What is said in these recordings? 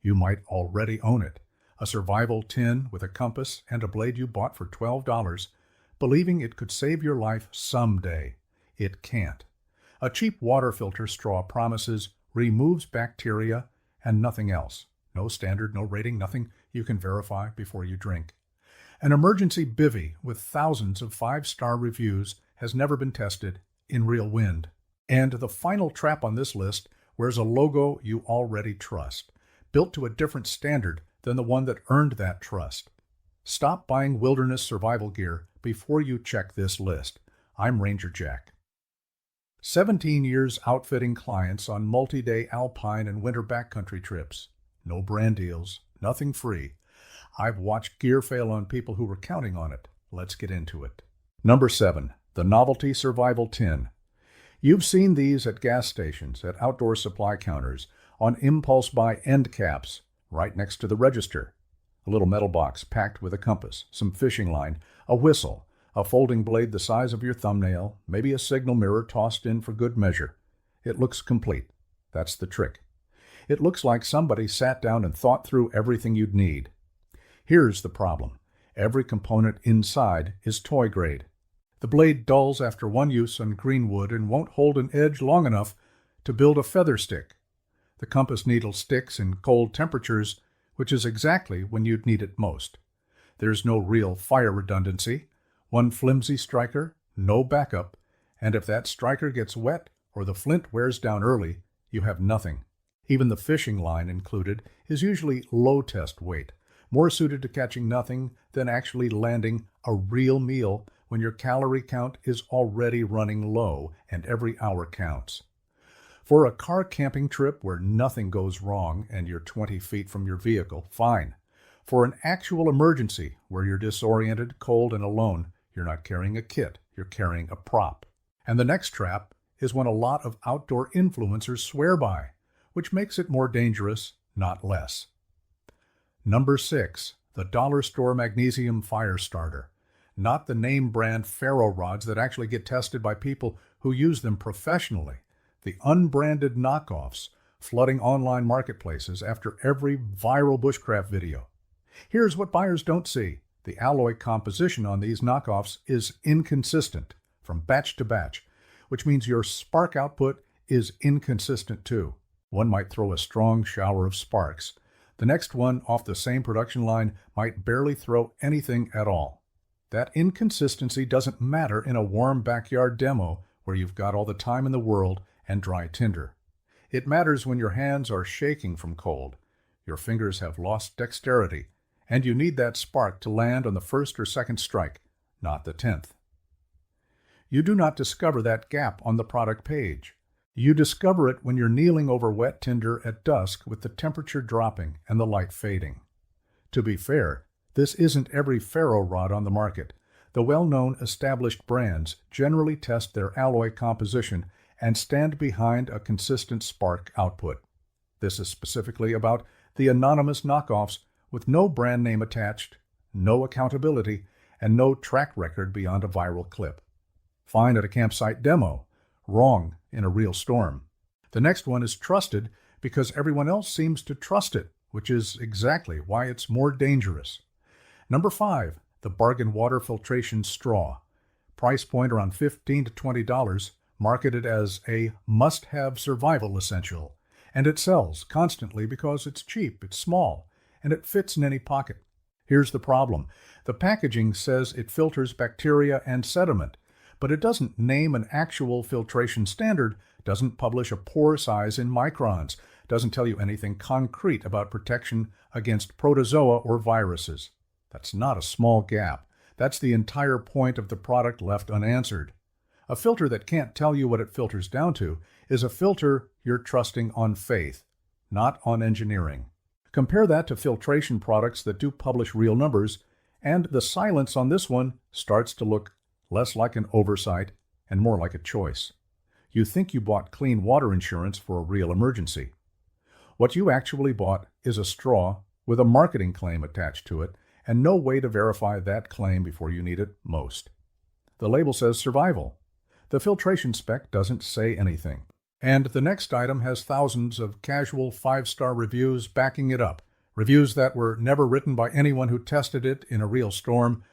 You might already own it. A survival tin with a compass and a blade you bought for $12, believing it could save your life someday. It can't. A cheap water filter straw promises removes bacteria and nothing else. No standard, no rating, nothing you can verify before you drink. An emergency bivvy with thousands of 5-star reviews has never been tested in real wind. And the final trap on this list wears a logo you already trust, built to a different standard than the one that earned that trust. Stop buying wilderness survival gear before you check this list. I'm Ranger Jack. 17 years outfitting clients on multi-day alpine and winter backcountry trips. No brand deals, nothing free. I've watched gear fail on people who were counting on it. Let's get into it. Number 7, the Novelty Survival Tin. You've seen these at gas stations, at outdoor supply counters, on impulse buy end caps, right next to the register. A little metal box packed with a compass, some fishing line, a whistle, a folding blade the size of your thumbnail, maybe a signal mirror tossed in for good measure. It looks complete. That's the trick. It looks like somebody sat down and thought through everything you'd need. Here's the problem. Every component inside is toy grade. The blade dulls after one use on green wood and won't hold an edge long enough to build a feather stick. The compass needle sticks in cold temperatures, which is exactly when you'd need it most. There's no real fire redundancy. One flimsy striker, no backup, and if that striker gets wet or the flint wears down early, you have nothing. Even the fishing line included is usually low test weight, more suited to catching nothing than actually landing a real meal when your calorie count is already running low and every hour counts. For a car camping trip where nothing goes wrong and you're 20 feet from your vehicle, fine. For an actual emergency where you're disoriented, cold, and alone, you're not carrying a kit, you're carrying a prop. And the next trap is when a lot of outdoor influencers swear by, which makes it more dangerous, not less. Number 6, the dollar store magnesium fire starter. Not the name brand ferro rods that actually get tested by people who use them professionally. The unbranded knockoffs flooding online marketplaces after every viral bushcraft video. Here's what buyers don't see. The alloy composition on these knockoffs is inconsistent from batch to batch, which means your spark output is inconsistent too. One might throw a strong shower of sparks. The next one off the same production line might barely throw anything at all. That inconsistency doesn't matter in a warm backyard demo where you've got all the time in the world and dry tinder. It matters when your hands are shaking from cold, your fingers have lost dexterity, and you need that spark to land on the first or second strike, not the 10th. You do not discover that gap on the product page. You discover it when you're kneeling over wet tinder at dusk with the temperature dropping and the light fading. To be fair, this isn't every ferro rod on the market. The well-known established brands generally test their alloy composition and stand behind a consistent spark output. This is specifically about the anonymous knockoffs with no brand name attached, no accountability, and no track record beyond a viral clip. Fine at a campsite demo, wrong in a real storm. The next one is trusted because everyone else seems to trust it, which is exactly why it's more dangerous. Number 5, the bargain water filtration straw. Price point around $15 to $20, marketed as a must-have survival essential. And it sells constantly because it's cheap, it's small, and it fits in any pocket. Here's the problem. The packaging says it filters bacteria and sediment, but it doesn't name an actual filtration standard, doesn't publish a pore size in microns, doesn't tell you anything concrete about protection against protozoa or viruses. That's not a small gap. That's the entire point of the product left unanswered. A filter that can't tell you what it filters down to is a filter you're trusting on faith, not on engineering. Compare that to filtration products that do publish real numbers, and the silence on this one starts to look less like an oversight and more like a choice. You think you bought clean water insurance for a real emergency. What you actually bought is a straw with a marketing claim attached to it and no way to verify that claim before you need it most. The label says survival. The filtration spec doesn't say anything. And the next item has thousands of casual 5-star reviews backing it up, reviews that were never written by anyone who tested it in a real storm,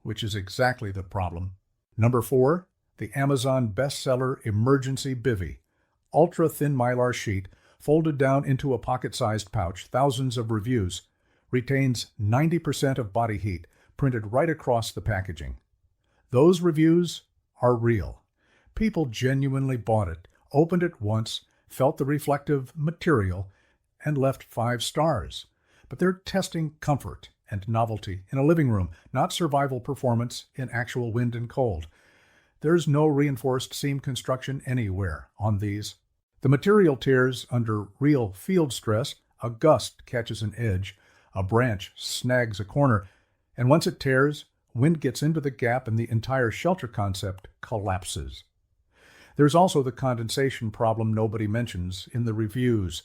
which is exactly the problem. Number 4, the Amazon bestseller Emergency Bivy. Ultra-thin mylar sheet, folded down into a pocket-sized pouch, thousands of reviews, retains 90% of body heat, printed right across the packaging. Those reviews are real. People genuinely bought it, opened it once, felt the reflective material, and left 5 stars. But they're testing comfort and novelty in a living room, not survival performance in actual wind and cold. There's no reinforced seam construction anywhere on these. The material tears under real field stress. A gust catches an edge, a branch snags a corner, and once it tears, wind gets into the gap and the entire shelter concept collapses. There's also the condensation problem nobody mentions in the reviews.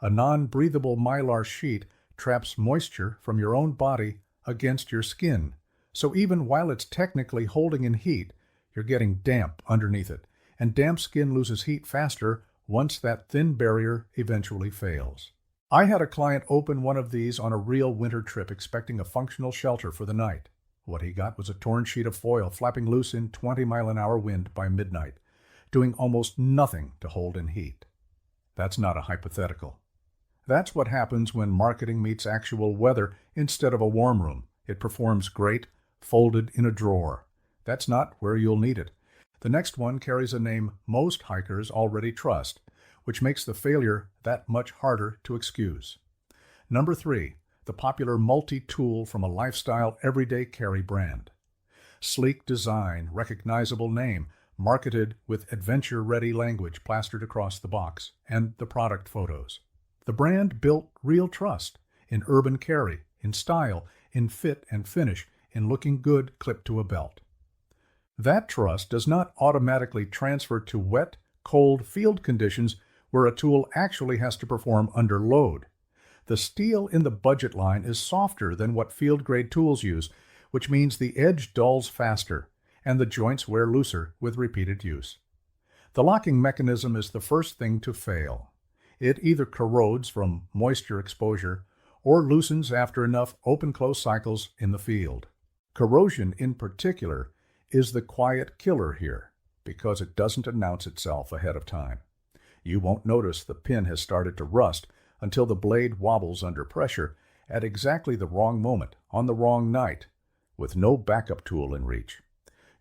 A non-breathable mylar sheet traps moisture from your own body against your skin. So even while it's technically holding in heat, you're getting damp underneath it. And damp skin loses heat faster once that thin barrier eventually fails. I had a client open one of these on a real winter trip expecting a functional shelter for the night. What he got was a torn sheet of foil flapping loose in 20-mile-an-hour wind by midnight, doing almost nothing to hold in heat. That's not a hypothetical. That's what happens when marketing meets actual weather instead of a warm room. It performs great, folded in a drawer. That's not where you'll need it. The next one carries a name most hikers already trust, which makes the failure that much harder to excuse. Number 3, the popular multi-tool from a lifestyle everyday carry brand. Sleek design, recognizable name, marketed with adventure-ready language plastered across the box, and the product photos. The brand built real trust in urban carry, in style, in fit and finish, in looking good clipped to a belt. That trust does not automatically transfer to wet, cold field conditions where a tool actually has to perform under load. The steel in the budget line is softer than what field-grade tools use, which means the edge dulls faster and the joints wear looser with repeated use. The locking mechanism is the first thing to fail. It either corrodes from moisture exposure or loosens after enough open-close cycles in the field. Corrosion, in particular, is the quiet killer here because it doesn't announce itself ahead of time. You won't notice the pin has started to rust until the blade wobbles under pressure at exactly the wrong moment, on the wrong night, with no backup tool in reach.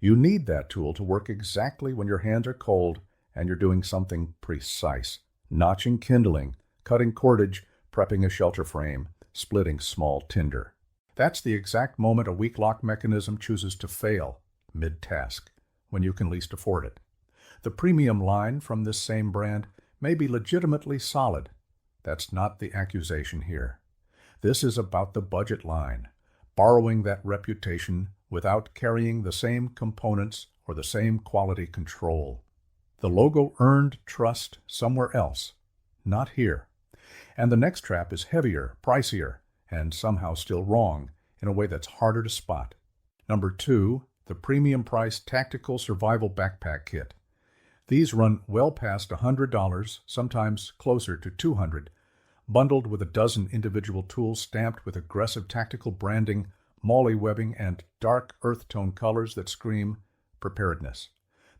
You need that tool to work exactly when your hands are cold and you're doing something precise, notching kindling, cutting cordage, prepping a shelter frame, splitting small tinder. That's the exact moment a weak lock mechanism chooses to fail, mid-task, when you can least afford it. The premium line from this same brand may be legitimately solid. That's not the accusation here. This is about the budget line, borrowing that reputation without carrying the same components or the same quality control. The logo earned trust somewhere else, not here. And the next trap is heavier, pricier, and somehow still wrong in a way that's harder to spot. Number 2, the premium-priced tactical survival backpack kit. These run well past $100, sometimes closer to $200, bundled with a dozen individual tools stamped with aggressive tactical branding, molly webbing, and dark earth tone colors that scream preparedness.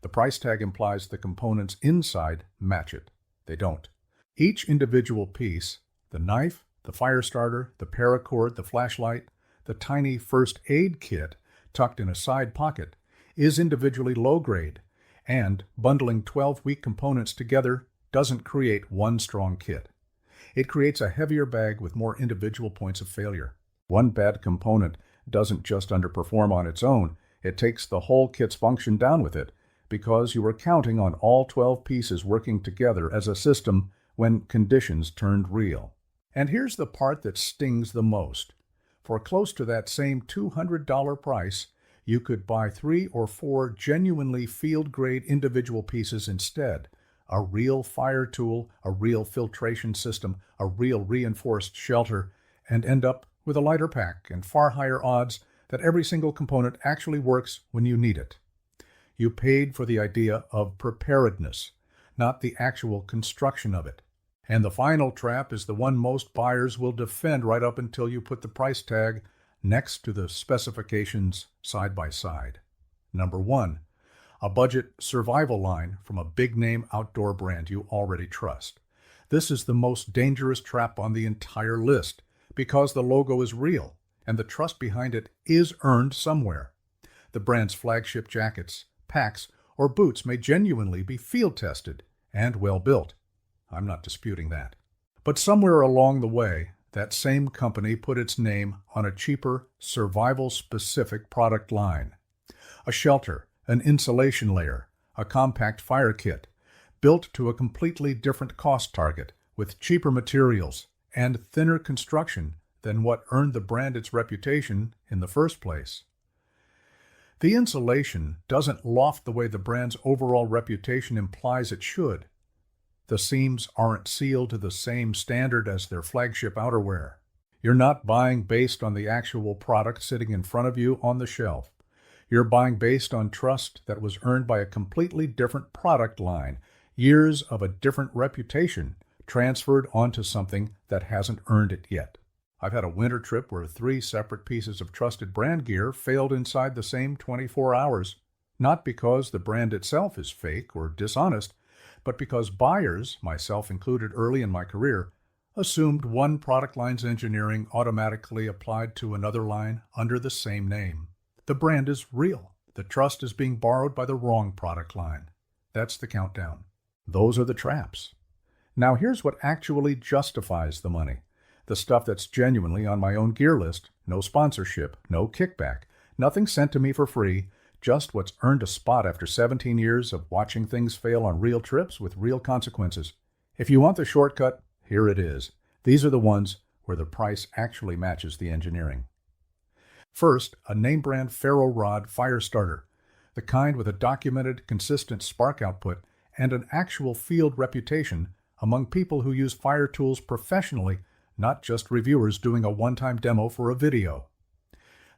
The price tag implies the components inside match it. They don't. Each individual piece, the knife, the fire starter, the paracord, the flashlight, the tiny first aid kit tucked in a side pocket, is individually low grade, and bundling 12 weak components together doesn't create one strong kit. It creates a heavier bag with more individual points of failure. One bad component doesn't just underperform on its own, it takes the whole kit's function down with it, because you were counting on all 12 pieces working together as a system when conditions turned real. And here's the part that stings the most. For close to that same $200 price, you could buy 3 or 4 genuinely field-grade individual pieces instead. A real fire tool, a real filtration system, a real reinforced shelter, and end up with a lighter pack and far higher odds that every single component actually works when you need it. You paid for the idea of preparedness, not the actual construction of it. And the final trap is the one most buyers will defend right up until you put the price tag next to the specifications side by side. Number 1, a budget survival line from a big-name outdoor brand you already trust. This is the most dangerous trap on the entire list because the logo is real and the trust behind it is earned somewhere. The brand's flagship jackets, packs, or boots may genuinely be field-tested and well-built. I'm not disputing that. But somewhere along the way, that same company put its name on a cheaper, survival-specific product line. A shelter, an insulation layer, a compact fire kit, built to a completely different cost target with cheaper materials and thinner construction than what earned the brand its reputation in the first place. The insulation doesn't loft the way the brand's overall reputation implies it should. The seams aren't sealed to the same standard as their flagship outerwear. You're not buying based on the actual product sitting in front of you on the shelf. You're buying based on trust that was earned by a completely different product line, years of a different reputation transferred onto something that hasn't earned it yet. I've had a winter trip where 3 separate pieces of trusted brand gear failed inside the same 24 hours, not because the brand itself is fake or dishonest, but because buyers, myself included early in my career, assumed one product line's engineering automatically applied to another line under the same name. The brand is real. The trust is being borrowed by the wrong product line. That's the countdown. Those are the traps. Now here's what actually justifies the money. The stuff that's genuinely on my own gear list, no sponsorship, no kickback, nothing sent to me for free, just what's earned a spot after 17 years of watching things fail on real trips with real consequences. If you want the shortcut, here it is. These are the ones where the price actually matches the engineering. First, a name brand ferro rod fire starter, the kind with a documented, consistent spark output and an actual field reputation among people who use fire tools professionally, not just reviewers doing a one-time demo for a video.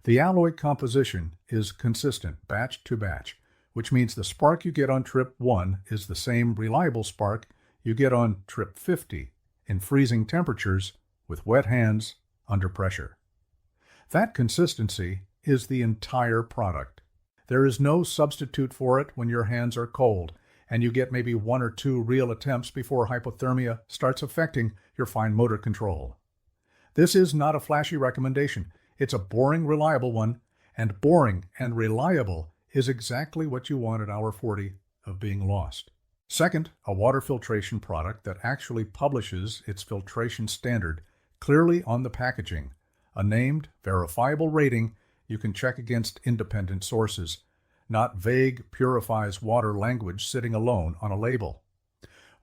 The alloy composition is consistent batch to batch, which means the spark you get on trip 1 is the same reliable spark you get on trip 50 in freezing temperatures with wet hands under pressure. That consistency is the entire product. There is no substitute for it when your hands are cold and you get maybe 1 or 2 real attempts before hypothermia starts affecting your fine motor control. This is not a flashy recommendation. It's a boring, reliable one, and boring and reliable is exactly what you want at hour 40 of being lost. Second, a water filtration product that actually publishes its filtration standard clearly on the packaging, a named, verifiable rating you can check against independent sources, not vague purifies water language sitting alone on a label.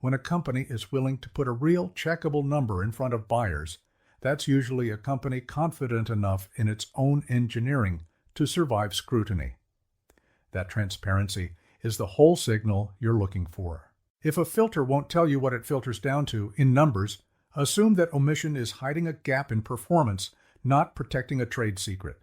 When a company is willing to put a real checkable number in front of buyers, that's usually a company confident enough in its own engineering to survive scrutiny. That transparency is the whole signal you're looking for. If a filter won't tell you what it filters down to in numbers, assume that omission is hiding a gap in performance, not protecting a trade secret.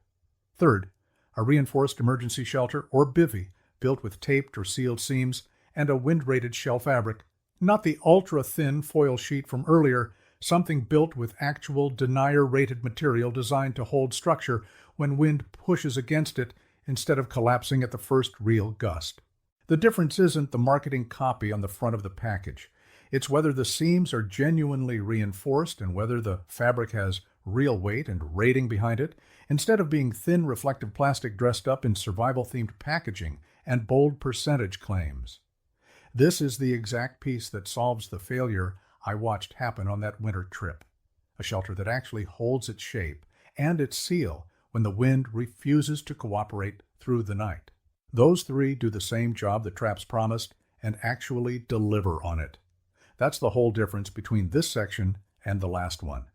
Third, a reinforced emergency shelter or bivvy built with taped or sealed seams and a wind-rated shell fabric, not the ultra-thin foil sheet from earlier, something built with actual denier-rated material designed to hold structure when wind pushes against it instead of collapsing at the first real gust. The difference isn't the marketing copy on the front of the package. It's whether the seams are genuinely reinforced and whether the fabric has real weight and rating behind it, instead of being thin reflective plastic dressed up in survival-themed packaging and bold percentage claims. This is the exact piece that solves the failure I watched happen on that winter trip. A shelter that actually holds its shape and its seal when the wind refuses to cooperate through the night. Those 3 do the same job the traps promised and actually deliver on it. That's the whole difference between this section and the last one.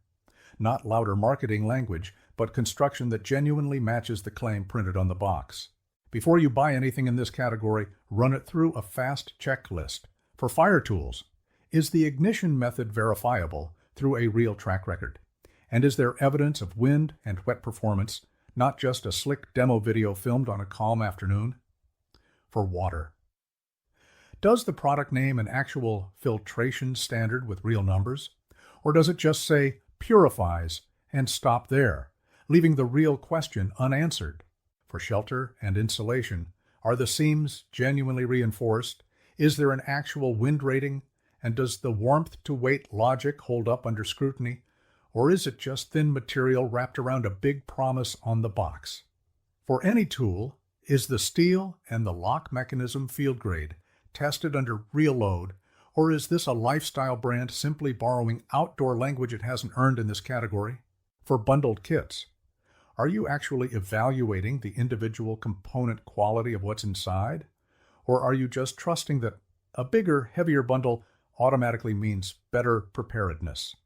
Not louder marketing language, but construction that genuinely matches the claim printed on the box. Before you buy anything in this category, run it through a fast checklist. For fire tools, is the ignition method verifiable through a real track record? And is there evidence of wind and wet performance, not just a slick demo video filmed on a calm afternoon? For water, Does the product name an actual filtration standard with real numbers? Or does it just say purifies and stop there, leaving the real question unanswered? For shelter and insulation, are the seams genuinely reinforced? Is there an actual wind rating? And does the warmth to weight logic hold up under scrutiny? Or is it just thin material wrapped around a big promise on the box? For any tool, is the steel and the lock mechanism field grade, tested under real load, or is this a lifestyle brand simply borrowing outdoor language it hasn't earned in this category? For bundled kits, are you actually evaluating the individual component quality of what's inside? Or are you just trusting that a bigger, heavier bundle automatically means better preparedness?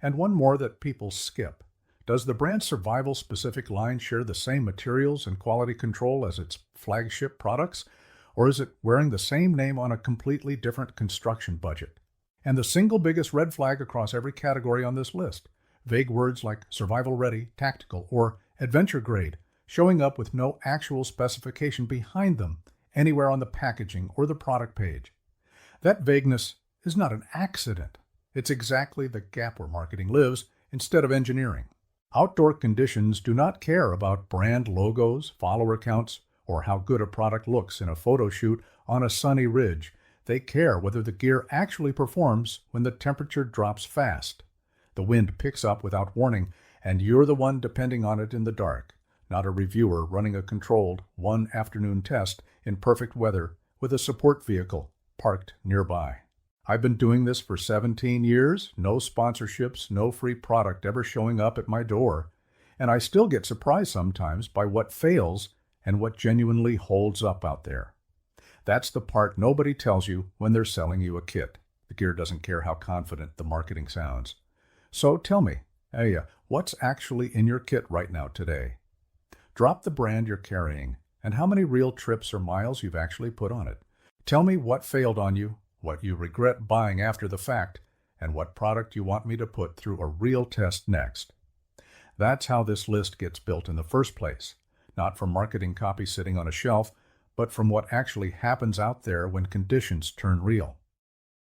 And one more that people skip. Does the brand's survival-specific line share the same materials and quality control as its flagship products? Or is it wearing the same name on a completely different construction budget? And the single biggest red flag across every category on this list, vague words like survival-ready, tactical, or adventure grade, showing up with no actual specification behind them anywhere on the packaging or the product page. That vagueness is not an accident. It's exactly the gap where marketing lives instead of engineering. Outdoor conditions do not care about brand logos, follower counts, or how good a product looks in a photo shoot on a sunny ridge. They care whether the gear actually performs when the temperature drops fast. The wind picks up without warning, and you're the one depending on it in the dark, not a reviewer running a controlled one-afternoon test in perfect weather with a support vehicle parked nearby. I've been doing this for 17 years, no sponsorships, no free product ever showing up at my door, and I still get surprised sometimes by what fails and what genuinely holds up out there. That's the part nobody tells you when they're selling you a kit. The gear doesn't care how confident the marketing sounds. So tell me, what's actually in your kit right now today? Drop the brand you're carrying and how many real trips or miles you've actually put on it. Tell me what failed on you, what you regret buying after the fact, and what product you want me to put through a real test next. That's how this list gets built in the first place, not from marketing copy sitting on a shelf, but from what actually happens out there when conditions turn real.